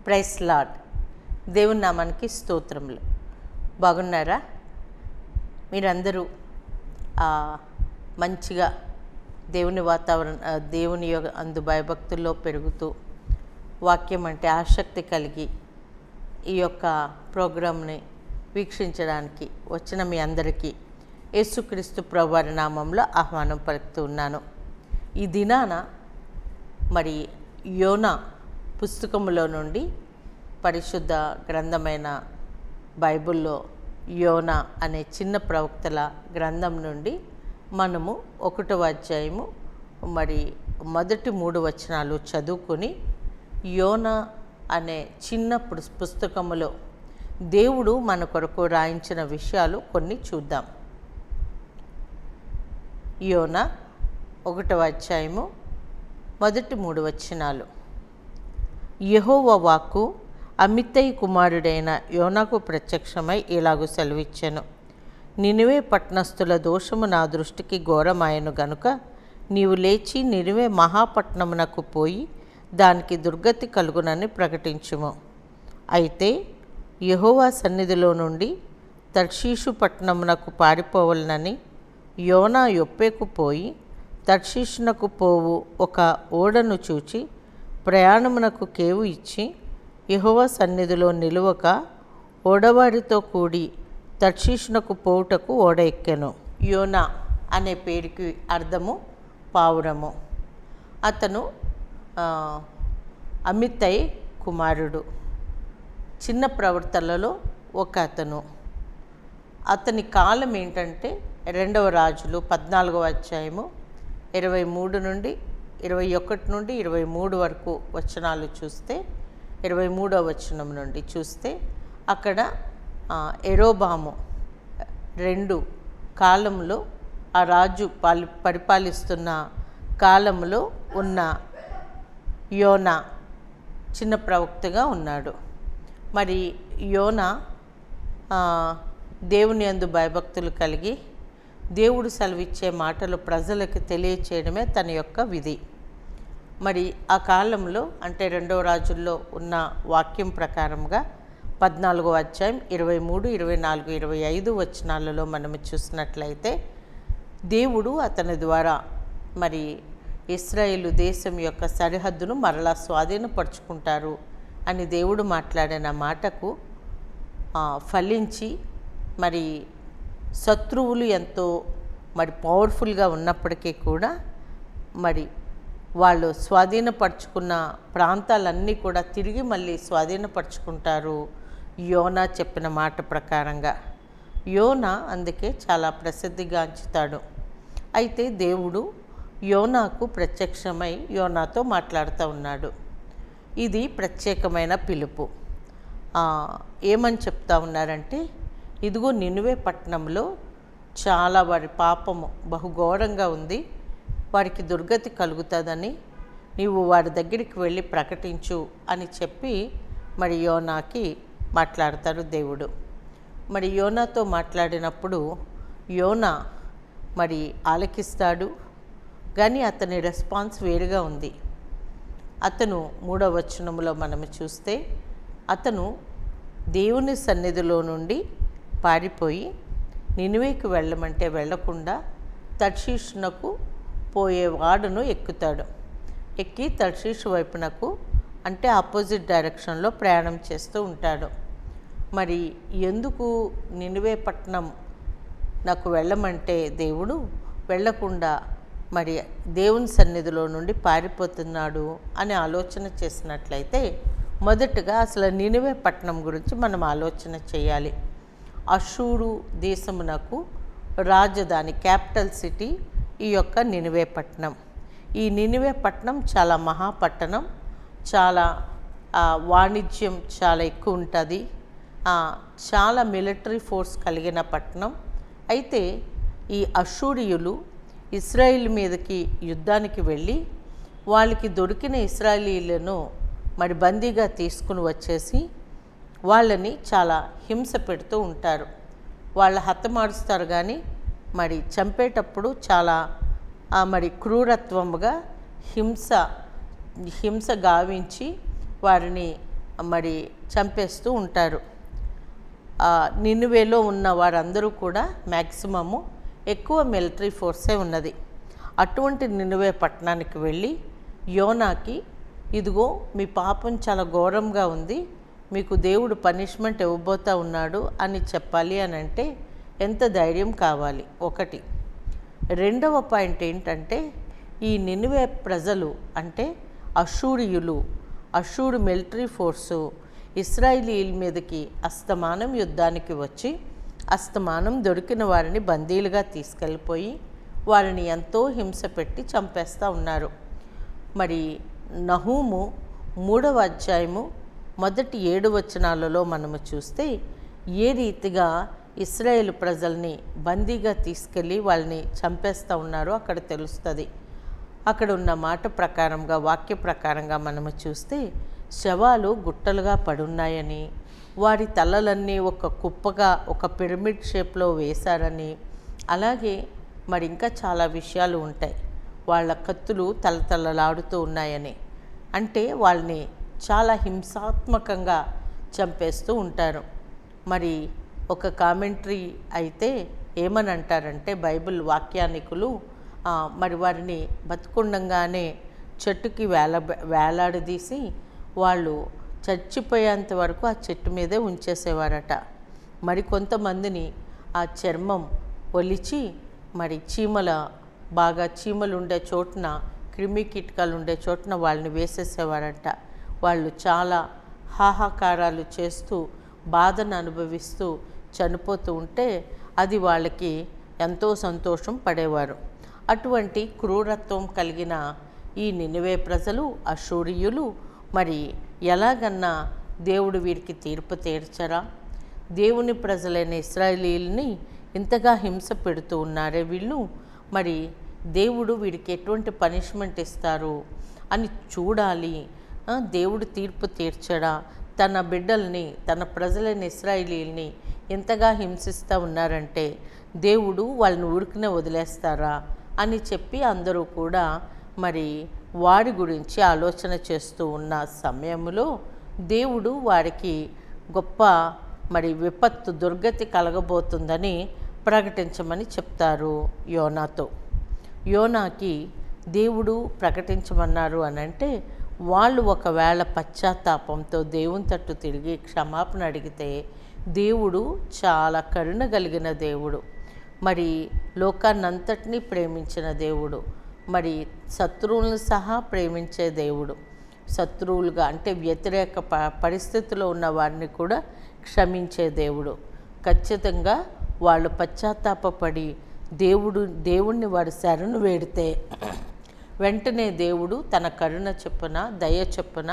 Price lord. దేవుని నామానికి స్తోత్రములు. బాగున్నారా? మీరందరూ మంచిగా దేవుని దేవుని అందు భయభక్తుల్లో పెరుగుతూ వాక్యం అంటే ఆసక్తి కలిగి ఈ యొక్క ప్రోగ్రాంని వీక్షించడానికి వచ్చిన మీ అందరికీ యేసుక్రీస్తు ప్రభువారి నామంలో ఆహ్వానం పలుకుతూ ఉన్నాను. ఈ దినాన మరి యోనా పుస్తకములో నుండి పరిశుద్ధ గ్రంథమైన బైబిల్లో యోనా అనే చిన్న ప్రవక్తల గ్రంథం నుండి మనము 1వ అధ్యాయము మరి మొదటి 3 వచనాలు చదువుకొని యోనా అనే చిన్న పుస్తకములో దేవుడు మన కొరకు రాయించిన విషయాలు కొన్ని చూద్దాం. యోనా 1వ అధ్యాయము మొదటి 3 వచనాలు. యెహోవా వాక్కు అమిత్తయి కుమారుడైన యోనాకు ప్రత్యక్షమై ఇలాగు సెలవిచ్చెను. నినివే పట్టణస్థుల దోషము నా దృష్టికి ఘోరమాయను గనుక నీవు లేచి నినివే మహాపట్నమునకు పోయి దానికి దుర్గతి కలుగునని ప్రకటించుము. అయితే యెహోవా సన్నిధిలో నుండి తర్షీషు పట్టణమునకు పారిపోవలనని యోనా యొప్పేకు పోయి తర్షీషునకు పోవు ఒక ఓడను చూచి ప్రయాణమునకు కేవు ఇచ్చి యెహోవా సన్నిధిలో నిలువక ఓడవారితో కూడి తర్షీషునకు పోవుటకు ఓడ ఎక్కెను. యోనా అనే పేరుకి అర్థము పావురము. అతను అమిత్తయి కుమారుడు, చిన్న ప్రవర్తనలో ఒక అతని కాలం ఏంటంటే 2వ రాజులు 14వ అధ్యాయము 23 నుండి 21 నుండి 23 వరకు వచనాలు చూస్తే 23వ వచనం నుండి చూస్తే అక్కడ యెరోబాము 2 కాలంలో ఆ రాజు పరిపాలిస్తున్న కాలంలో ఉన్న యోనా చిన్న ప్రవక్తగా ఉన్నాడు. మరి యోనా దేవుని యందు భయభక్తులు కలిగి దేవుడు సెలవిచ్చే మాటలు ప్రజలకు తెలియచేయడమే తన యొక్క విధి. మరి ఆ కాలంలో అంటే 2వ రాజుల్లో ఉన్న వాక్యం ప్రకారంగా 14వ అధ్యాయం 23, 24, 25 వచనాలలో మనము చూసినట్లయితే దేవుడు అతని ద్వారా మరి ఇశ్రాయేలు దేశం యొక్క సరిహద్దును మరలా స్వాధీనపరుచుకుంటారు అని దేవుడు మాట్లాడిన మాటకు ఫలించి మరి శత్రువులు ఎంతో మరి పవర్ఫుల్గా ఉన్నప్పటికీ కూడా మరి వాళ్ళు స్వాధీనపరుచుకున్న ప్రాంతాలన్నీ కూడా తిరిగి మళ్ళీ స్వాధీనపరుచుకుంటారు యోనా చెప్పిన మాట ప్రకారంగా. యోనా అందుకే చాలా ప్రసిద్ధిగాంచుతాడు. అయితే దేవుడు యోనాకు ప్రత్యక్షమై యోనాతో మాట్లాడుతూ ఉన్నాడు. ఇది ప్రత్యేకమైన పిలుపు. ఏమని చెప్తా ఉన్నారంటే, ఇదిగో నినివే పట్టణంలో చాలా వారి పాపము బహుఘోరంగా ఉంది, వారికి దుర్గతి కలుగుతుందని నీవు వారి దగ్గరికి వెళ్ళి ప్రకటించు అని చెప్పి మరి యోనాకి మాట్లాడతారు దేవుడు. మరి యోనాతో మాట్లాడినప్పుడు యోనా మరి ఆలకిస్తాడు, కానీ అతని రెస్పాన్స్ వేరుగా ఉంది. అతను 3వ వచనంలో మనము చూస్తే అతను దేవుని సన్నిధిలో నుండి పారిపోయి నినివేకి వెళ్ళమంటే వెళ్లకుండా తర్షీషునకు పోయే వాడును ఎక్కుతాడు. ఎక్కి తర్షీషు వైపునకు అంటే ఆపోజిట్ డైరెక్షన్లో ప్రయాణం చేస్తూ ఉంటాడు. మరి ఎందుకు నినివే పట్టణం నాకు వెళ్ళమంటే దేవుడు వెళ్ళకుండా మరి దేవుని సన్నిధిలో నుండి పారిపోతున్నాడు అని ఆలోచన చేసినట్లయితే మొదటగా అసలు నినివే పట్టణం గురించి మనం ఆలోచన చేయాలి. అషూరు దేశమునకు రాజధాని, క్యాపిటల్ సిటీ ఈ యొక్క నినివే పట్టణం. ఈ నినివే పట్టణం చాలా మహాపట్టణం, చాలా వాణిజ్యం చాలా ఎక్కువ ఉంటుంది, చాలా మిలిటరీ ఫోర్స్ కలిగిన పట్టణం. అయితే ఈ అషూరియులు ఇశ్రాయేల్ మీదకి యుద్ధానికి వెళ్ళి వాళ్ళకి దొరికిన ఇశ్రాయేలీలను మరి బందీగా తీసుకుని వచ్చేసి వాళ్ళని చాలా హింస పెడుతూ ఉంటారు. వాళ్ళ హతమారుస్తారు, కానీ మరి చంపేటప్పుడు చాలా మరి క్రూరత్వముగా హింస గావించి వారిని మరి చంపేస్తూ ఉంటారు. నినివేలో ఉన్న వారందరూ కూడా మ్యాక్సిమము ఎక్కువ మిలిటరీ ఫోర్సే ఉన్నది. అటువంటి నినివే పట్టణానికి వెళ్ళి యోనాకి, ఇదిగో మీ పాపం చాలా ఘోరంగా ఉంది, మీకు దేవుడు పనిష్మెంట్ ఇవ్వబోతా ఉన్నాడు అని చెప్పాలి అని అంటే ఎంత ధైర్యం కావాలి. ఒకటి. రెండవ పాయింట్ ఏంటంటే, ఈ నినివే ప్రజలు అంటే అషూరు మిలిటరీ ఫోర్సు ఇశ్రాయేలీయుల మీదకి అస్తమానం యుద్ధానికి వచ్చి అస్తమానం దొరికిన వారిని బందీలుగా తీసుకెళ్ళిపోయి వారిని ఎంతో హింస పెట్టి చంపేస్తూ ఉన్నారు. మరి నహూము 3వ అధ్యాయము మొదటి 7 వచనాలలో మనము చూస్తే ఏ రీతిగా ఇశ్రాయేలు ప్రజల్ని బందీగా తీసుకెళ్ళి వాళ్ళని చంపేస్తూ ఉన్నారో అక్కడ తెలుస్తుంది. అక్కడ ఉన్న మాట ప్రకారంగా, వాక్య ప్రకారంగా మనము చూస్తే శవాలు గుట్టలుగా పడున్నాయని, వారి తలలన్నీ ఒక కుప్పగా ఒక పిరమిడ్ షేప్లో వేశారని, అలాగే మరి ఇంకా చాలా విషయాలు ఉంటాయి. వాళ్ళ కత్తులు తలతలలాడుతూ ఉన్నాయని, అంటే వాళ్ళని చాలా హింసాత్మకంగా చంపేస్తూ ఉంటారు. మరి ఒక కామెంటరీ అయితే ఏమని అంటారంటే, బైబిల్ వాక్యానికులు మరి వారిని బతుకుండంగానే చెట్టుకి వేలాడదీసి వాళ్ళు చచ్చిపోయేంత వరకు ఆ చెట్టు మీదే ఉంచేసేవారట. మరి కొంతమందిని ఆ చర్మం ఒలిచి మరి చీమలు ఉండే చోటున, క్రిమి కీటకాలు ఉండే చోటున వాళ్ళని వేసేసేవారట. వాళ్ళు చాలా హాహాకారాలు చేస్తూ బాధను అనుభవిస్తూ చనిపోతూ ఉంటే అది వాళ్ళకి ఎంతో సంతోషం పడేవారు. అటువంటి క్రూరత్వం కలిగిన ఈ నినివే ప్రజలు, అషూరీయులు మరి ఎలాగన్నా దేవుడు వీరికి తీర్పు తీర్చరా? దేవుని ప్రజలైన ఇశ్రాయేలీయుల్ని ఇంతగా హింస పెడుతూ ఉన్నారే వీళ్ళు, మరి దేవుడు వీడికి ఎటువంటి పనిష్మెంట్ ఇస్తారు అని చూడాలి. దేవుడు తీర్పు తీర్చడా? తన బిడ్డల్ని, తన ప్రజలైన ఇశ్రాయేలీయుల్ని ఎంతగా హింసిస్తూ ఉన్నారంటే దేవుడు వాళ్ళని ఊరికనే వదిలేస్తారా అని చెప్పి అందరూ కూడా మరి వారి గురించి ఆలోచన చేస్తూ ఉన్న సమయంలో దేవుడు వారికి గొప్ప మరి విపత్తు, దుర్గతి కలగబోతుందని ప్రకటించమని చెప్తారు యోనాతో. యోనాకి దేవుడు ప్రకటించమన్నారు అని అంటే, వాళ్ళు ఒకవేళ పశ్చాత్తాపంతో దేవుని తట్టు తిరిగి క్షమాపణ అడిగితే దేవుడు చాలా కరుణ కలిగిన దేవుడు, మరి లోకాన్నంతటినీ ప్రేమించిన దేవుడు, మరి శత్రువులను సహా ప్రేమించే దేవుడు, శత్రువులుగా అంటే వ్యతిరేక పరిస్థితిలో ఉన్న వారిని కూడా క్షమించే దేవుడు. ఖచ్చితంగా వాళ్ళు పశ్చాత్తాపపడి దేవుణ్ణి వారి శరణు వేడితే వెంటనే దేవుడు తన కరుణ చొప్పున, దయ చొప్పున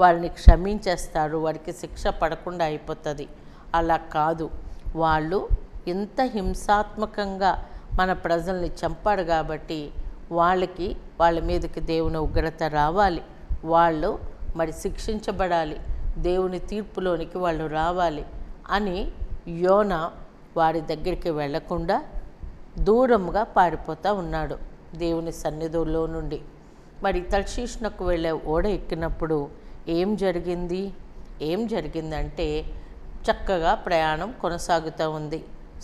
వారిని క్షమించేస్తాడు, వారికి శిక్ష పడకుండా అయిపోతుంది. అలా కాదు, వాళ్ళు ఇంత హింసాత్మకంగా మన ప్రజల్ని చంపాడు కాబట్టి వాళ్ళ మీదకి దేవుని ఉగ్రత రావాలి, వాళ్ళు మరి శిక్షించబడాలి, దేవుని తీర్పులోనికి వాళ్ళు రావాలి అని యోనా వారి దగ్గరికి వెళ్లకుండా దూరంగా పారిపోతూ ఉన్నాడు దేవుని సన్నిధిలో నుండి. మరి తర్షీషునకు వెళ్ళే ఓడ ఎక్కినప్పుడు ఏం జరిగిందంటే చక్కగా ప్రయాణం కొనసాగుతూ ఉంది.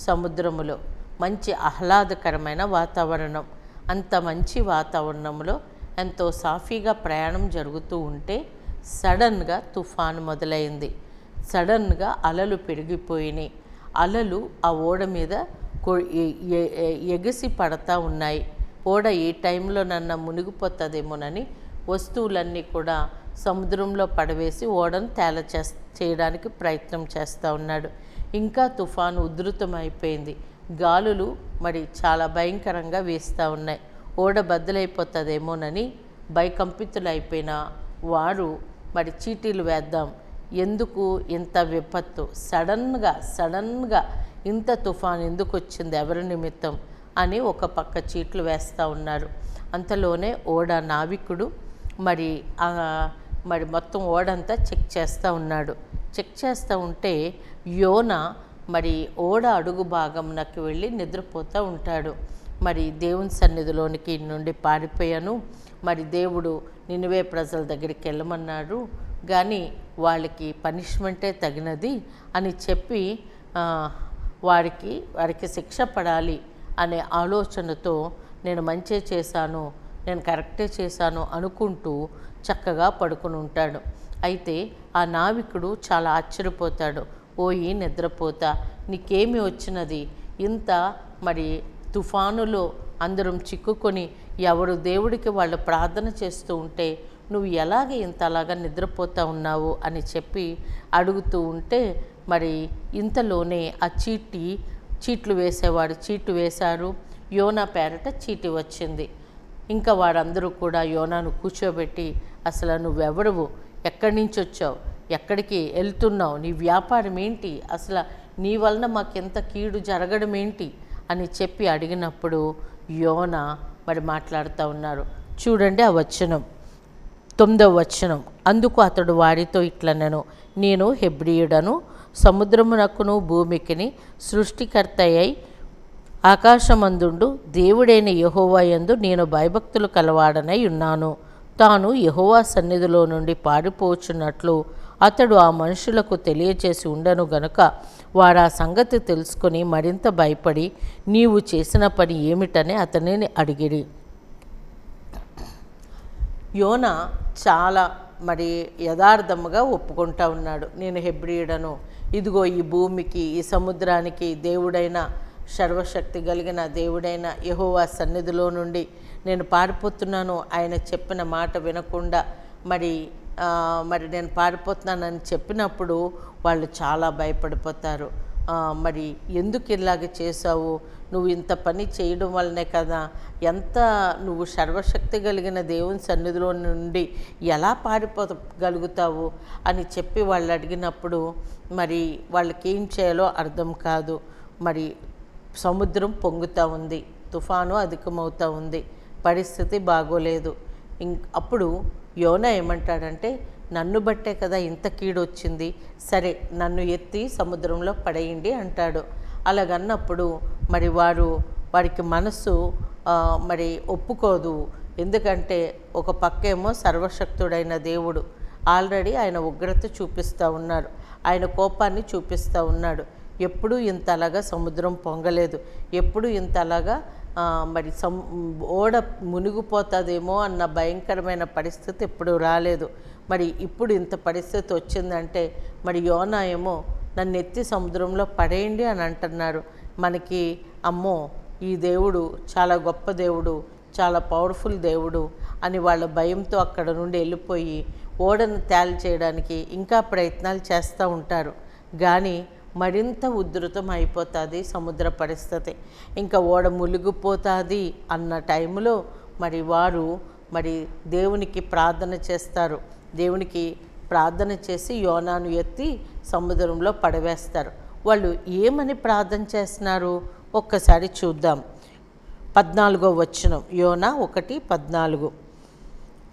సముద్రములో మంచి ఆహ్లాదకరమైన వాతావరణం, అంత మంచి వాతావరణంలో ఎంతో సాఫీగా ప్రయాణం జరుగుతూ ఉంటే సడన్గా తుఫాను మొదలైంది. సడన్గా అలలు పెరిగిపోయినాయి. అలలు ఆ ఓడ మీద ఎగిసి పడతా ఉన్నాయి. ఓడ ఏ టైంలో నన్ను మునిగిపోతుందేమోనని వస్తువులన్నీ కూడా సముద్రంలో పడవేసి ఓడను చేయడానికి ప్రయత్నం చేస్తూ ఉన్నాడు. ఇంకా తుఫాను ఉధృతమైపోయింది. గాలులు మరి చాలా భయంకరంగా వీస్తూ ఉన్నాయి. ఓడ బద్దలైపోతుందేమోనని భయకంపితులైపోయిన వారు మరి చీటీలు వేద్దాం, ఎందుకు ఇంత విపత్తు, సడన్గా ఇంత తుఫాను ఎందుకు వచ్చింది, ఎవరి నిమిత్తం అని ఒక పక్క చీట్లు వేస్తూ ఉన్నారు. అంతలోనే ఓడ నావికుడు మరి మొత్తం ఓడంతా చెక్ చేస్తూ ఉన్నాడు. చెక్ చేస్తూ ఉంటే యోనా మరి ఓడ అడుగు భాగంలోకి వెళ్ళి నిద్రపోతూ ఉంటాడు. మరి దేవుని సన్నిధిలోనికి నుండి పారిపోయాను, మరి దేవుడు నినివే ప్రజల దగ్గరికి వెళ్ళమన్నాడు, కానీ వాళ్ళకి పనిష్మెంటే తగినది అని చెప్పి వారికి శిక్ష పడాలి అనే ఆలోచనతో నేను మంచే చేశాను, నేను కరెక్టే చేశాను అనుకుంటూ చక్కగా పడుకుని ఉంటాడు. అయితే ఆ నావికుడు చాలా ఆశ్చర్యపోతాడు. ఓయి నిద్రపోతా, నీకేమి వచ్చినది? ఇంత మరి తుఫానులో అందరం చిక్కుకొని ఎవరు దేవుడికి వాళ్ళు ప్రార్థన చేస్తూ ఉంటే నువ్వు ఎలాగ ఇంతలాగా నిద్రపోతూ ఉన్నావు అని చెప్పి అడుగుతూ ఉంటే, మరి ఇంతలోనే ఆ చీట్లు వేసేవాడు చీటు వేశారు. యోనా పేరట చీటి వచ్చింది. ఇంకా వారందరూ కూడా యోనాను కూర్చోబెట్టి, అసలు నువ్వెవరువు, ఎక్కడి నుంచి వచ్చావు, ఎక్కడికి వెళ్తున్నావు, నీ వ్యాపారం ఏంటి, అసలు నీ వలన మాకెంత కీడు జరగడం ఏంటి అని చెప్పి అడిగినప్పుడు యోనా మరి మాట్లాడుతూ ఉన్నారు. చూడండి ఆ వచనం, 9వ వచనం. అందుకు అతడు వారితో ఇట్లనెను, నేను హెబ్రీయుడను, సముద్రమునకును భూమికిని సృష్టికర్తయ్యై ఆకాశమందుండు దేవుడైన యెహోవా యందు నేను భయభక్తులు కలవాడనై ఉన్నాను. తాను యెహోవా సన్నిధిలో నుండి పారిపోచున్నట్లు అతడు ఆ మనుషులకు తెలియచేసి ఉండను గనుక వారు ఆ సంగతి తెలుసుకొని మరింత భయపడి నీవు చేసిన పని ఏమిటని అతనిని అడిగిరి. యోనా చాలా మరి యథార్థముగా ఒప్పుకుంటా ఉన్నాడు. నేను హెబ్రీయుడను, ఇదిగో ఈ భూమికి ఈ సముద్రానికి దేవుడైన సర్వశక్తి కలిగిన దేవుడైన యెహోవా సన్నిధిలో నుండి నేను పారిపోతున్నాను, ఆయన చెప్పిన మాట వినకుండా మరి నేను పారిపోతున్నానని చెప్పినప్పుడు వాళ్ళు చాలా భయపడిపోతారు. మరి ఎందుకు ఇలాగ చేశావు, నువ్వు ఇంత పని చేయడం వల్లనే కదా, ఎంత నువ్వు సర్వశక్తి కలిగిన దేవుని సన్నిధిలో నుండి ఎలా పారిపోగలుగుతావు అని చెప్పి వాళ్ళు అడిగినప్పుడు మరి వాళ్ళకి ఏం చేయాలో అర్థం కాదు. మరి సముద్రం పొంగుతూ ఉంది, తుఫాను అధికమవుతూ ఉంది, పరిస్థితి బాగోలేదు. అప్పుడు యోనా ఏమంటాడంటే, నన్ను బట్టే కదా ఇంత కీడు వచ్చింది, సరే నన్ను ఎత్తి సముద్రంలో పడేయండి అంటాడు. అలాగన్నప్పుడు మరి వారికి మనసు మరి ఒప్పుకోదు. ఎందుకంటే ఒక పక్కేమో సర్వశక్తుడైన దేవుడు ఆల్రెడీ ఆయన ఉగ్రత చూపిస్తూ ఉన్నాడు, ఆయన కోపాన్ని చూపిస్తూ ఉన్నాడు. ఎప్పుడూ ఇంతలాగా సముద్రం పొంగలేదు, ఎప్పుడు ఇంతలాగా మరి ఓడ మునిగిపోతుందేమో అన్న భయంకరమైన పరిస్థితి ఎప్పుడు రాలేదు. మరి ఇప్పుడు ఇంత పరిస్థితి వచ్చిందంటే మరి యోనా ఏమో నన్ను ఎత్తి సముద్రంలో పడేయండి అని అంటున్నారు. మనకి అమ్మో ఈ దేవుడు చాలా గొప్ప దేవుడు, చాలా పవర్ఫుల్ దేవుడు అని వాళ్ళ భయంతో అక్కడ నుండి వెళ్ళిపోయి ఓడను తేలి చేయడానికి ఇంకా ప్రయత్నాలు చేస్తూ ఉంటారు. కానీ మరింత ఉధృతం అయిపోతుంది సముద్ర పరిస్థితి, ఇంకా ఓడ మునిగిపోతుంది అన్న టైంలో మరి వారు దేవునికి ప్రార్థన చేస్తారు. దేవునికి ప్రార్థన చేసి యోనాను ఎత్తి సముద్రంలో పడవేస్తారు. వాళ్ళు ఏమని ప్రార్థన చేస్తున్నారు ఒక్కసారి చూద్దాం. 14వ వచనం, యోనా 1:14.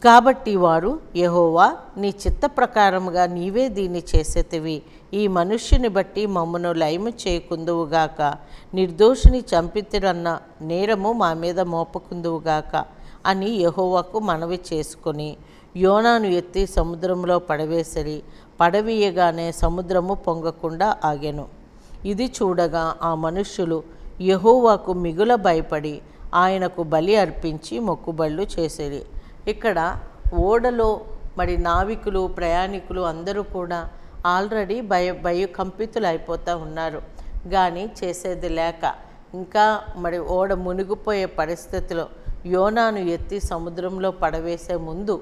కాబట్టి వారు, యెహోవా నీ చిత్త ప్రకారముగా నీవే దీన్ని చేసేతివి, ఈ మనుష్యుని బట్టి మమ్మను లయము చేయకుందువుగాక, నిర్దోషిని చంపితిరన్న నేరము మా మీద మోపకుందువుగాక అని యెహోవాకు మనవి చేసుకొని యోనాను ఎత్తి సముద్రంలో పడవేసిరి. పడవీయగానే సముద్రము పొంగకుండా ఆగెను. ఇది చూడగా ఆ మనుష్యులు యెహోవాకు మిగుల భయపడి ఆయనకు బలి అర్పించి మొక్కుబళ్ళు చేసిరి. ఇక్కడ ఓడలో మరి నావికులు ప్రయాణికులు అందరూ కూడా ఆల్రెడీ భయకంపితులు అయిపోతూ ఉన్నారు. కానీ చేసేది లేక ఇంకా మరి ఓడ మునిగిపోయే పరిస్థితిలో యోనాను ఎత్తి సముద్రంలో పడవేసే ముందు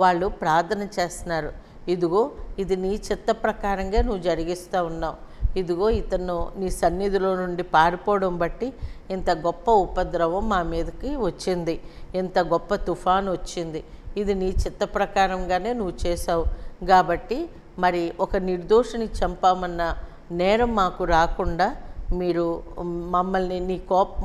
వాళ్ళు ప్రార్థన చేస్తున్నారు. ఇదిగో ఇది నీ చిత్త ప్రకారంగా నువ్వు జరిగిస్తూ ఉన్నావు, ఇదిగో ఇతను నీ సన్నిధిలో నుండి పారిపోవడం బట్టి ఇంత గొప్ప ఉపద్రవం మా మీదకి వచ్చింది, ఇంత గొప్ప తుఫాను వచ్చింది, ఇది నీ చిత్త ప్రకారంగానే నువ్వు చేసావు. కాబట్టి మరి ఒక నిర్దోషిని చంపామన్న నేరం మాకు రాకుండా మీరు మమ్మల్ని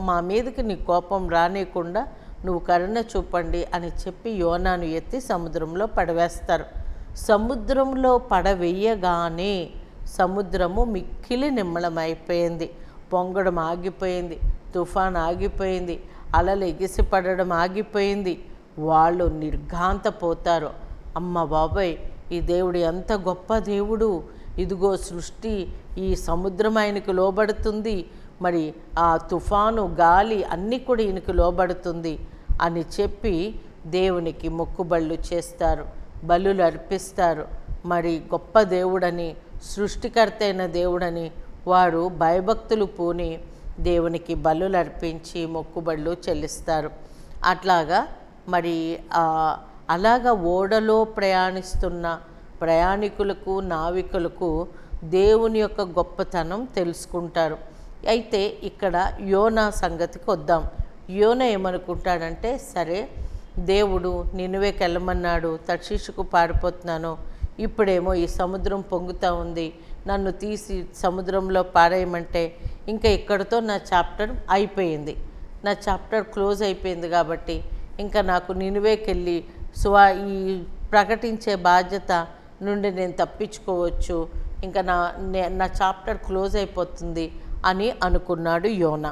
మా మీదకి నీ కోపం రానియకుండా నువ్వు కరుణ చూపండి అని చెప్పి యోనాను ఎత్తి సముద్రంలో పడవేస్తారు. సముద్రంలో పడవేయగానే సముద్రము మిక్కిలి నిమ్మళమైపోయింది, పొంగడం ఆగిపోయింది, తుఫాన్ ఆగిపోయింది, అలలు ఎగిసిపడడం ఆగిపోయింది. వాళ్ళు నిర్ఘాంతపోతారు. అమ్మ బాబాయ్ ఈ దేవుడు ఎంత గొప్ప దేవుడు, ఇదిగో సృష్టి, ఈ సముద్రం ఆయనకు లోబడుతుంది, మరి ఆ తుఫాను గాలి అన్నీ కూడా ఈయనకు లోబడుతుంది అని చెప్పి దేవునికి మొక్కుబళ్ళు చేస్తారు, బలులు అర్పిస్తారు. మరి గొప్ప దేవుడని, సృష్టికర్త అయిన దేవుడని వారు భయభక్తులు పూని దేవునికి బలులు అర్పించి మొక్కుబళ్ళు చెల్లిస్తారు. అట్లాగా మరి అలాగా ఓడలో ప్రయాణిస్తున్న ప్రయాణికులకు, నావికులకు దేవుని యొక్క గొప్పతనం తెలుసుకుంటారు. అయితే ఇక్కడ యోనా సంగతికి వద్దాం. యోనా ఏమనుకుంటాడంటే, సరే దేవుడు నినువేకి వెళ్ళమన్నాడు, తర్షీషుకు పారిపోతున్నాను, ఇప్పుడేమో ఈ సముద్రం పొంగుతూ ఉంది, నన్ను తీసి సముద్రంలో పారేయమంటే ఇంకా ఇక్కడితో నా చాప్టర్ అయిపోయింది, నా చాప్టర్ క్లోజ్ అయిపోయింది. కాబట్టి ఇంకా నాకు నినువేకి వెళ్ళి ఈ ప్రకటించే బాధ్యత నుండి నేను తప్పించుకోవచ్చు, ఇంకా నా చాప్టర్ క్లోజ్ అయిపోతుంది అని అనుకున్నాడు యోనా.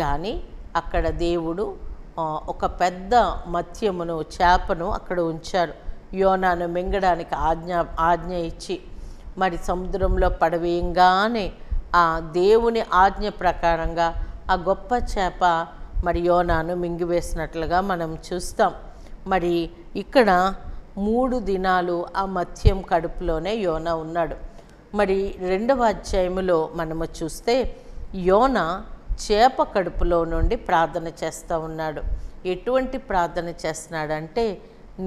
కానీ అక్కడ దేవుడు ఒక పెద్ద మత్స్యమును, చేపను అక్కడ ఉంచారు. యోనాను మింగడానికి ఆజ్ఞ ఇచ్చి మరి సముద్రంలో పడవేయంగానే ఆ దేవుని ఆజ్ఞ ప్రకారంగా ఆ గొప్ప చేప మరి యోనాను మింగివేసినట్లుగా మనం చూస్తాం. మరి ఇక్కడ 3 దినాలు ఆ మత్స్యం కడుపులోనే యోనా ఉన్నాడు. మరి 2వ అధ్యాయములో మనము చూస్తే యోనా చేప కడుపులో నుండి ప్రార్థన చేస్తూ ఉన్నాడు. ఎటువంటి ప్రార్థన చేస్తున్నాడంటే,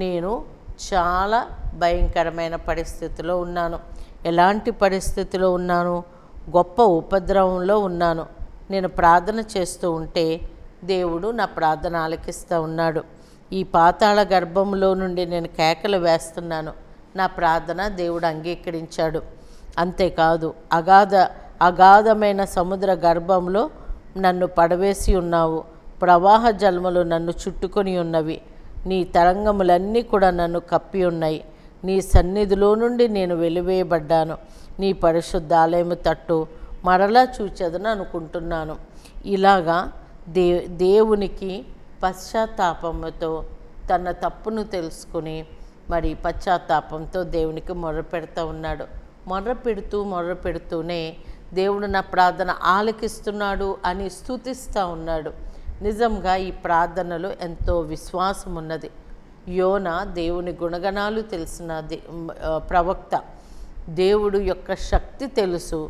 నేను చాలా భయంకరమైన పరిస్థితిలో ఉన్నాను. ఎలాంటి పరిస్థితిలో ఉన్నాను? గొప్ప ఉపద్రవంలో ఉన్నాను. నేను ప్రార్థన చేస్తూ ఉంటే దేవుడు నా ప్రార్థన ఆలకిస్తూ ఉన్నాడు. ఈ పాతాళ గర్భంలో నుండి నేను కేకలు వేస్తున్నాను, నా ప్రార్థన దేవుడు అంగీకరించాడు. అంతేకాదు, అగాధమైన సముద్ర గర్భంలో నన్ను పడవేసి ఉన్నావు, ప్రవాహ జలములు నన్ను చుట్టుకొని ఉన్నవి, నీ తరంగములన్నీ కూడా నన్ను కప్పి ఉన్నాయి, నీ సన్నిధిలో నుండి నేను వెలివేయబడ్డాను, నీ పరిశుద్ధాలయము తట్టు మరలా చూచెదను అనుకుంటున్నాను. ఇలాగా దేవునికి పశ్చాత్తాపంతో తన తప్పును తెలుసుకుని మరి పశ్చాత్తాపంతో దేవునికి మొర్రపెడుతూ ఉన్నాడు. మొర్రపెడుతూనే దేవుడు నా ప్రార్థన ఆలకిస్తున్నాడు అని స్తుతిస్తూ ఉన్నాడు. నిజంగా ఈ ప్రార్థనలో ఎంతో విశ్వాసం ఉన్నది. యోనా దేవుని గుణగణాలు తెలిసిన ప్రవక్త. దేవుడు యొక్క శక్తి తెలుసు,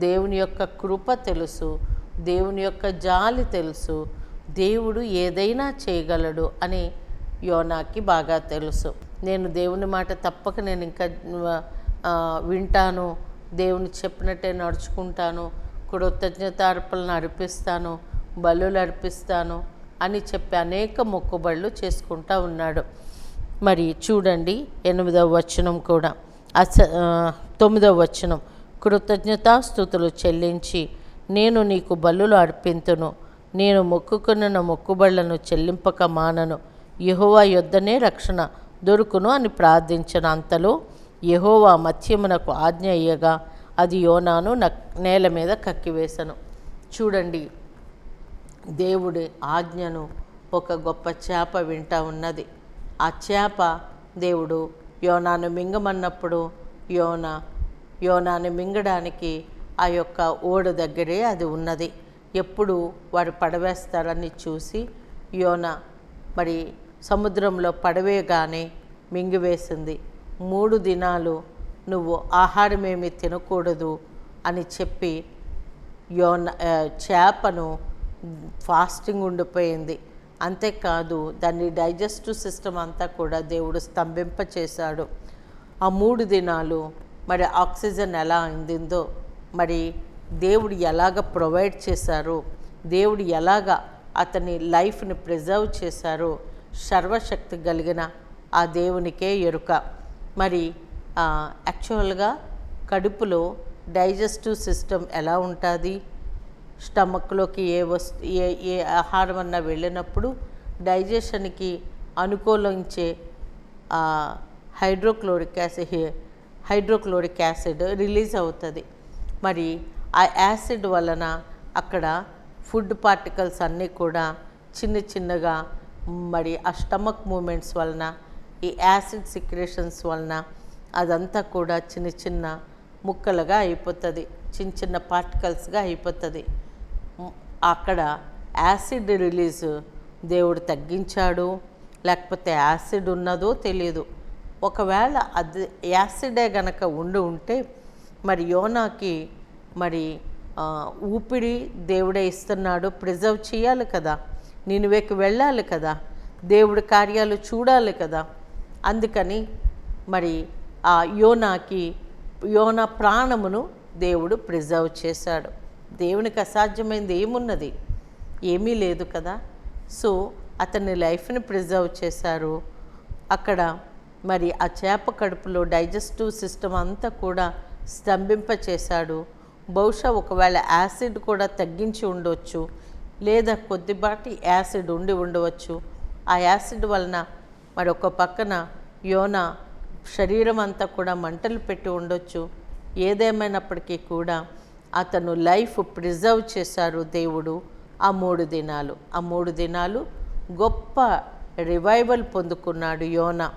దేవుని యొక్క కృప తెలుసు, దేవుని యొక్క జాలి తెలుసు, దేవుడు ఏదైనా చేయగలడు అని యోనాకి బాగా తెలుసు. నేను దేవుని మాట తప్పక నేను ఇంకా వింటాను, దేవుని చెప్పినట్టే నడుచుకుంటాను, కృతజ్ఞతార్పణలు అర్పిస్తాను, బలులు అర్పిస్తాను అని చెప్పి అనేక మొక్కుబళ్ళు చేసుకుంటూ ఉన్నాడు. మరి చూడండి 8వ వచనం కూడా 9వ వచనం, కృతజ్ఞతాస్తుతులు చెల్లించి నేను నీకు బలులు అర్పింతును, నేను మొక్కుకున్న మొక్కుబళ్లను చెల్లింపక మానను, యెహోవా యొద్దనే రక్షణ దొరుకును అని ప్రార్థించిన. అంతలో యెహోవా మత్స్యమునకు ఆజ్ఞ అయ్యగా అది యోనాను నేల మీద కక్కివేశను. చూడండి, దేవుడి ఆజ్ఞను ఒక గొప్ప చేప వింటా ఉన్నది. ఆ చేప దేవుడు యోనాను మింగమన్నప్పుడు యోనాను మింగడానికి ఆ యొక్క ఓడ దగ్గరే అది ఉన్నది. ఎప్పుడు వారు పడవేస్తారని చూసి యోనా మరి సముద్రంలో పడవేగానే మింగివేసింది. 3 దినాలు నువ్వు ఆహారమేమి తినకూడదు అని చెప్పి చేపను ఫాస్టింగ్ ఉండిపోయింది. అంతేకాదు దాన్ని డైజెస్టివ్ సిస్టమ్ అంతా కూడా దేవుడు స్తంభింపచేశాడు. ఆ 3 దినాలు మరి ఆక్సిజన్ ఎలా అందిందో, మరి దేవుడు ఎలాగ ప్రొవైడ్ చేశారో, దేవుడు ఎలాగ అతని లైఫ్ని ప్రిజర్వ్ చేశారో సర్వశక్తి కలిగిన ఆ దేవునికే ఎరుక. మరి యాక్చువల్గా కడుపులో డైజెస్టివ్ సిస్టమ్ ఎలా ఉంటుంది? స్టమక్లోకి ఏ ఆహారం అన్నా వెళ్ళినప్పుడు డైజెషన్కి అనుకూలించే హైడ్రోక్లోరిక్ యాసిడ్ రిలీజ్ అవుతుంది. మరి ఆ యాసిడ్ వలన అక్కడ ఫుడ్ పార్టికల్స్ అన్నీ కూడా చిన్నగా మరి ఆ స్టమక్ మూమెంట్స్ వలన, ఈ యాసిడ్ సిక్రేషన్స్ వలన అదంతా కూడా చిన్న చిన్న ముక్కలుగా అయిపోతుంది, చిన్న చిన్న పార్టికల్స్గా అయిపోతుంది. అక్కడ యాసిడ్ రిలీజ్ దేవుడు తగ్గించాడు, లేకపోతే యాసిడ్ ఉన్నదో తెలియదు. ఒకవేళ అది యాసిడే గనక ఉంటే మరి యోనాకి మరి ఊపిరి దేవుడే ఇస్తున్నాడు, ప్రిజర్వ్ చేయాలి కదా, నినివేకి వెళ్ళాలి కదా, దేవుడి కార్యాలు చూడాలి కదా. అందుకని మరి ఆ యోనా ప్రాణమును దేవుడు ప్రిజర్వ్ చేశాడు. దేవునికి అసాధ్యమైంది ఏమున్నది? ఏమీ లేదు కదా. సో అతని లైఫ్ని ప్రిజర్వ్ చేశారు. అక్కడ మరి ఆ చేప కడుపులో డైజెస్టివ్ సిస్టమ్ అంతా కూడా స్తంభింపచేశాడు. బహుశా ఒకవేళ యాసిడ్ కూడా తగ్గించి ఉండవచ్చు, లేదా కొద్దిపాటి యాసిడ్ ఉండవచ్చు. ఆ యాసిడ్ వలన మరి ఒక పక్కన యోనా శరీరం అంతా కూడా మంటలు పెట్టి ఉండొచ్చు. ఏదేమైనప్పటికీ కూడా అతను లైఫ్ ప్రిజర్వ్ చేశారు దేవుడు. ఆ 3 దినాలు గొప్ప రివైవల్ పొందుకున్నాడు యోనా.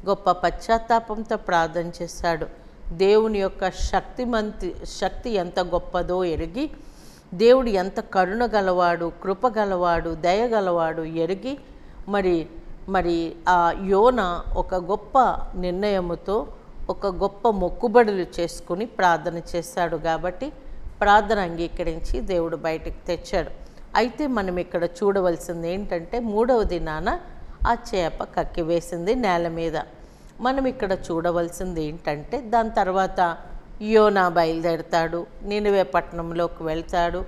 గొప్ప పశ్చాత్తాపంతో ప్రార్థన చేశాడు. దేవుని యొక్క శక్తి ఎంత గొప్పదో ఎరిగి, దేవుడు ఎంత కరుణ గలవాడు, కృప గలవాడు, దయ గలవాడు ఎరిగి మరి ఆ యోనా ఒక గొప్ప నిర్ణయముతో ఒక గొప్ప మొక్కుబడులు చేసుకుని ప్రార్థన చేశాడు. కాబట్టి ప్రార్థన అంగీకరించి దేవుడు బయటికి తెచ్చాడు. అయితే మనం ఇక్కడ చూడవలసింది ఏంటంటే 3వ దినాన ఆ చేప కక్కివేసింది నేల మీద. మనం ఇక్కడ చూడవలసింది ఏంటంటే దాని తర్వాత యోనా బయలుదేరుతాడు, నినివే పట్టణంలోకి వెళ్తాడు,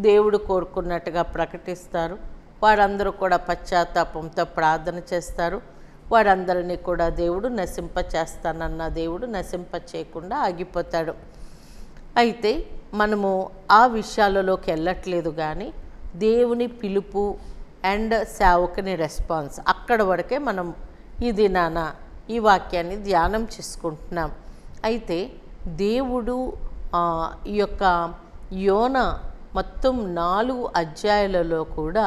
దేవుడు కోరుకున్నట్టుగా ప్రకటిస్తారు. వారందరూ కూడా పశ్చాత్తాపంతో ప్రార్థన చేస్తారు. వారందరినీ కూడా దేవుడు నశింపచేస్తానన్న దేవుడు నశింప చేయకుండా ఆగిపోతాడు. అయితే మనము ఆ విషయాలలోకి వెళ్ళట్లేదు, కానీ దేవుని పిలుపు అండ్ సేవకుని రెస్పాన్స్ అక్కడ వరకే మనం ఈ దినాన ఈ వాక్యాన్ని ధ్యానం చేసుకుంటున్నాం. అయితే దేవుడు ఈ యొక్క యోనా మొత్తం 4 అధ్యాయాలలో కూడా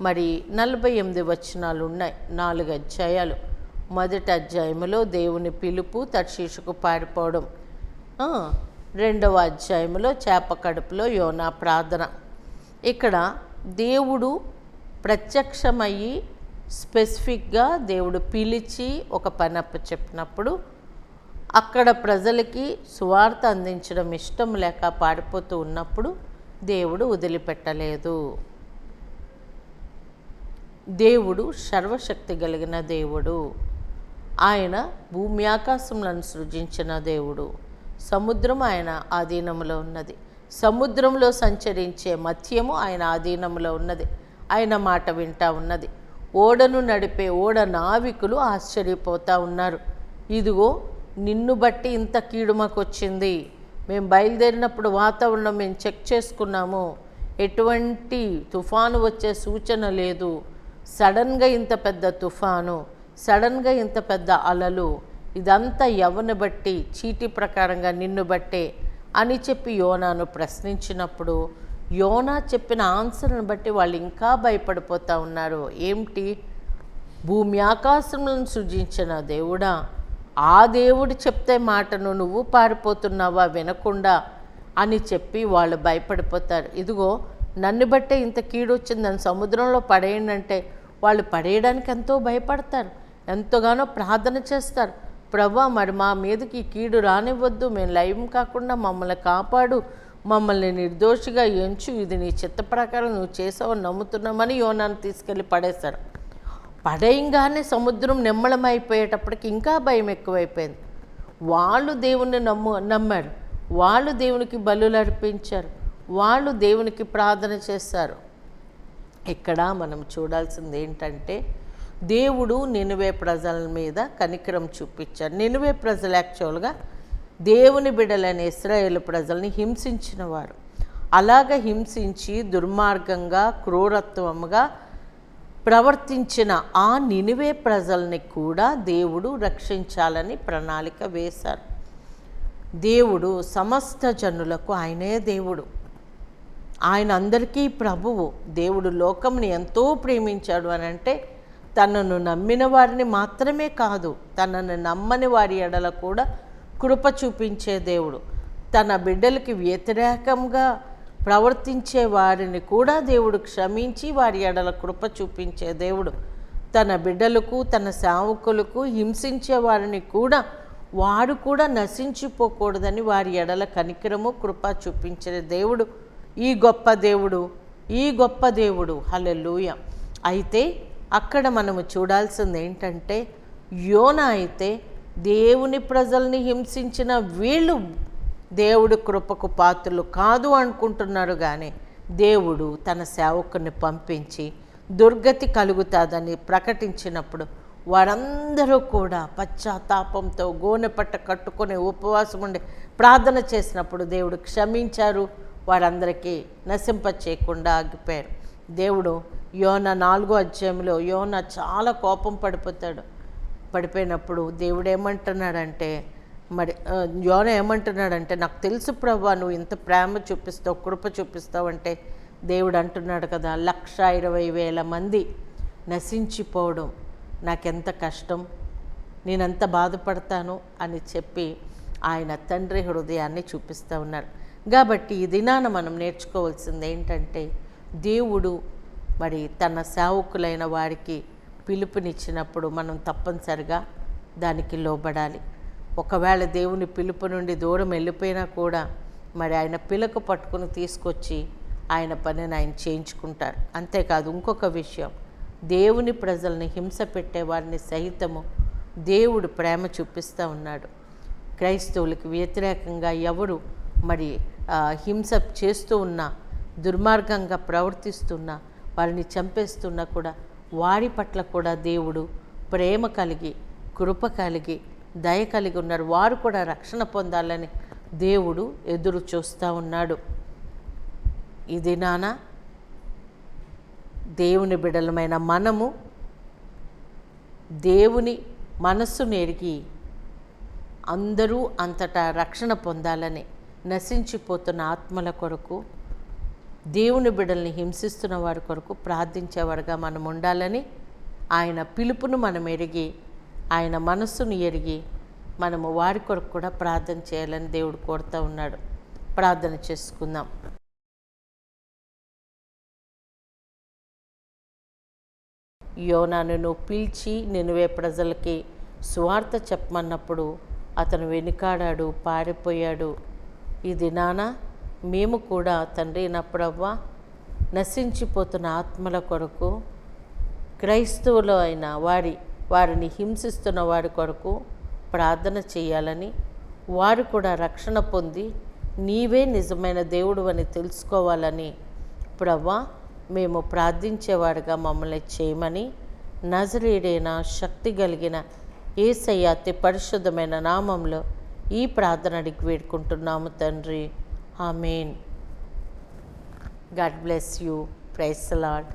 మరి 48 వచనాలు ఉన్నాయి. 4 అధ్యాయాలు. మొదటి అధ్యాయంలో దేవుని పిలుపు, తర్షీషుకు పారిపోవడం. 2వ అధ్యాయంలో చేప కడుపులో యోనా ప్రార్థన. ఇక్కడ దేవుడు ప్రత్యక్షమయ్యి స్పెసిఫిక్గా దేవుడు పిలిచి ఒక పని అప్పచెప్పినప్పుడు అక్కడ ప్రజలకి సువార్త అందించడం ఇష్టం లేక పారిపోతూ ఉన్నప్పుడు దేవుడు వదిలిపెట్టలేదు. దేవుడు సర్వశక్తి కలిగిన దేవుడు. ఆయన భూమి ఆకాశములను సృజించిన దేవుడు. సముద్రం ఆయన ఆధీనంలో ఉన్నది. సముద్రంలో సంచరించే మత్స్యము ఆయన ఆధీనంలో ఉన్నది. ఆయన మాట వింటా ఉన్నది. ఓడను నడిపే ఓడ నావికులు ఆశ్చర్యపోతూ ఉన్నారు. ఇదిగో నిన్ను బట్టి ఇంత కీడు మాకు వచ్చింది. మేము బయలుదేరినప్పుడు వాతావరణం మేము చెక్ చేసుకున్నాము, ఎటువంటి తుఫాను వచ్చే సూచన లేదు. సడన్గా ఇంత పెద్ద తుఫాను, సడన్గా ఇంత పెద్ద అలలు, ఇదంతా ఎవరిని బట్టి? చీటీ ప్రకారంగా నిన్ను బట్టే అని చెప్పి యోనాను ప్రశ్నించినప్పుడు యోనా చెప్పిన ఆన్సర్ని బట్టి వాళ్ళు ఇంకా భయపడిపోతూ ఉన్నారు. ఏమిటి? భూమి ఆకాశములను సృజించిన దేవుడా, ఆ దేవుడు చెప్తే మాటను నువ్వు పారిపోతున్నావా వినకుండా అని చెప్పి వాళ్ళు భయపడిపోతారు. ఇదిగో నన్ను బట్టే ఇంత కీడు వచ్చింది, నన్ను సముద్రంలో పడేయండి అంటే వాళ్ళు పడేయడానికి ఎంతో భయపడతారు, ఎంతగానో ప్రార్థన చేస్తారు. ప్రభా, మరి మా మీదకి ఈ కీడు రానివ్వద్దు, మేము లైవ్ కాకుండా మమ్మల్ని కాపాడు, మమ్మల్ని నిర్దోషిగా ఎంచు, ఇది నీ చిత్త ప్రకారం నువ్వు చేసావని నమ్ముతున్నామని యోనాను తీసుకెళ్ళి పడేశారు. పడేయంగానే సముద్రం నిమ్మళమైపోయేటప్పటికి ఇంకా భయం ఎక్కువైపోయింది. వాళ్ళు దేవుణ్ణి నమ్మారు, వాళ్ళు దేవునికి బలులు అర్పించారు, వాళ్ళు దేవునికి ప్రార్థన చేశారు. ఇక్కడ మనం చూడాల్సింది ఏంటంటే దేవుడు నినివే ప్రజల మీద కనికరం చూపించారు. నినివే ప్రజలు యాక్చువల్గా దేవుని బిడ్డలైన ఇశ్రాయేలు ప్రజల్ని హింసించిన వారు. అలాగ హింసించి దుర్మార్గంగా క్రూరత్వముగా ప్రవర్తించిన ఆ నినివే ప్రజల్ని కూడా దేవుడు రక్షించాలని ప్రణాళిక వేశారు. దేవుడు సమస్త జనులకు ఆయనే దేవుడు, ఆయన అందరికీ ప్రభువు. దేవుడు లోకంని ఎంతో ప్రేమించాడు అని అంటే తనను నమ్మిన వారిని మాత్రమే కాదు, తనను నమ్మని వారి ఎడల కూడా కృప చూపించే దేవుడు. తన బిడ్డలకి వ్యతిరేకంగా ప్రవర్తించే వారిని కూడా దేవుడు క్షమించి వారి ఎడల కృప చూపించే దేవుడు. తన బిడ్డలకు, తన సేవకులకు హింసించే వారిని కూడా వారు కూడా నశించిపోకూడదని వారి ఎడల కనికరము, కృప చూపించే దేవుడు ఈ గొప్ప దేవుడు, ఈ గొప్ప దేవుడు. హల్లెలూయా. అయితే అక్కడ మనము చూడాల్సింది ఏంటంటే, యోనా అయితే దేవుని ప్రజల్ని హింసించిన వీళ్ళు దేవుడి కృపకు పాత్రలు కాదు అనుకుంటున్నారు. కానీ దేవుడు తన సేవకుని పంపించి దుర్గతి కలుగుతుందని ప్రకటించినప్పుడు వారందరూ కూడా పశ్చాత్తాపంతో గోనెపట్ట కట్టుకొని ఉపవాసం ఉండి ప్రార్థన చేసినప్పుడు దేవుడు క్షమించారు, వారందరికీ నశింప చేయకుండా ఆగిపోయారు. దేవుడు యోనా 4వ అధ్యాయంలో యోనా చాలా కోపం పడిపోయినప్పుడు దేవుడు ఏమంటున్నాడంటే, యోనా ఏమంటున్నాడంటే, నాకు తెలుసు ప్రభువా నువ్వు ఇంత ప్రేమ చూపిస్తావు, కృప చూపిస్తావు అంటే దేవుడు అంటున్నాడు కదా, 1,20,000 మంది నశించిపోవడం నాకెంత కష్టం, నేనంత బాధపడతాను అని చెప్పి ఆయన తండ్రి హృదయాన్ని చూపిస్తూ ఉన్నారు. కాబట్టి ఈ దినాన మనం నేర్చుకోవాల్సింది ఏంటంటే, దేవుడు తన సేవకులైన వారికి పిలుపునిచ్చినప్పుడు మనం తప్పనిసరిగా దానికి లోబడాలి. ఒకవేళ దేవుని పిలుపు నుండి దూరం వెళ్ళిపోయినా కూడా ఆయన పిలకు పట్టుకుని తీసుకొచ్చి ఆయన పనిని ఆయన చేయించుకుంటారు. అంతేకాదు ఇంకొక విషయం, దేవుని ప్రజల్ని హింస పెట్టే వారిని సహితము దేవుడు ప్రేమ చూపిస్తూ ఉన్నాడు. క్రైస్తవులకు వ్యతిరేకంగా ఎవరు హింస చేస్తూ ఉన్నా, దుర్మార్గంగా ప్రవర్తిస్తున్నా, వారిని చంపేస్తున్నా కూడా వారి పట్ల కూడా దేవుడు ప్రేమ కలిగి, కృప కలిగి, దయ కలిగి ఉన్నారు. వారు కూడా రక్షణ పొందాలని దేవుడు ఎదురు చూస్తూ ఉన్నాడు. ఈ దినాన దేవుని బిడ్డలమైన మనము దేవుని మనస్సును ఎరిగి అందరూ అంతటా రక్షణ పొందాలని, నశించిపోతున్న ఆత్మల కొరకు, దేవుని బిడ్డల్ని హింసిస్తున్న వారి కొరకు ప్రార్థించేవారుగా మనం ఉండాలని, ఆయన పిలుపును మనం ఎరిగి, ఆయన మనస్సును ఎరిగి మనము వారి కొరకు కూడా ప్రార్థన చేయాలని దేవుడు కోరుతూ ఉన్నాడు. ప్రార్థన చేసుకుందాం. యోనాను నువ్వు పిలిచి నినివే ప్రజలకి సువార్త చెప్పమన్నప్పుడు అతను వెనుకాడాడు, పారిపోయాడు. ఈ దినాన మేము కూడా తండ్రి నా ప్రభువా నశించిపోతున్న ఆత్మల కొరకు, క్రైస్తవులు అయిన వారిని హింసిస్తున్న వారి కొరకు ప్రార్థన చేయాలని, వారు కూడా రక్షణ పొంది నీవే నిజమైన దేవుడు అని తెలుసుకోవాలని ప్రభువా మేము ప్రార్థించేవారుగా మమ్మల్ని చేయమని నజరేయుడైన శక్తి కలిగిన యేసయ్య అతి పరిశుద్ధమైన నామంలో ఈ ప్రార్థన అడిగి వేడుకుంటున్నాము తండ్రి. Amen. God bless you. Praise the lord.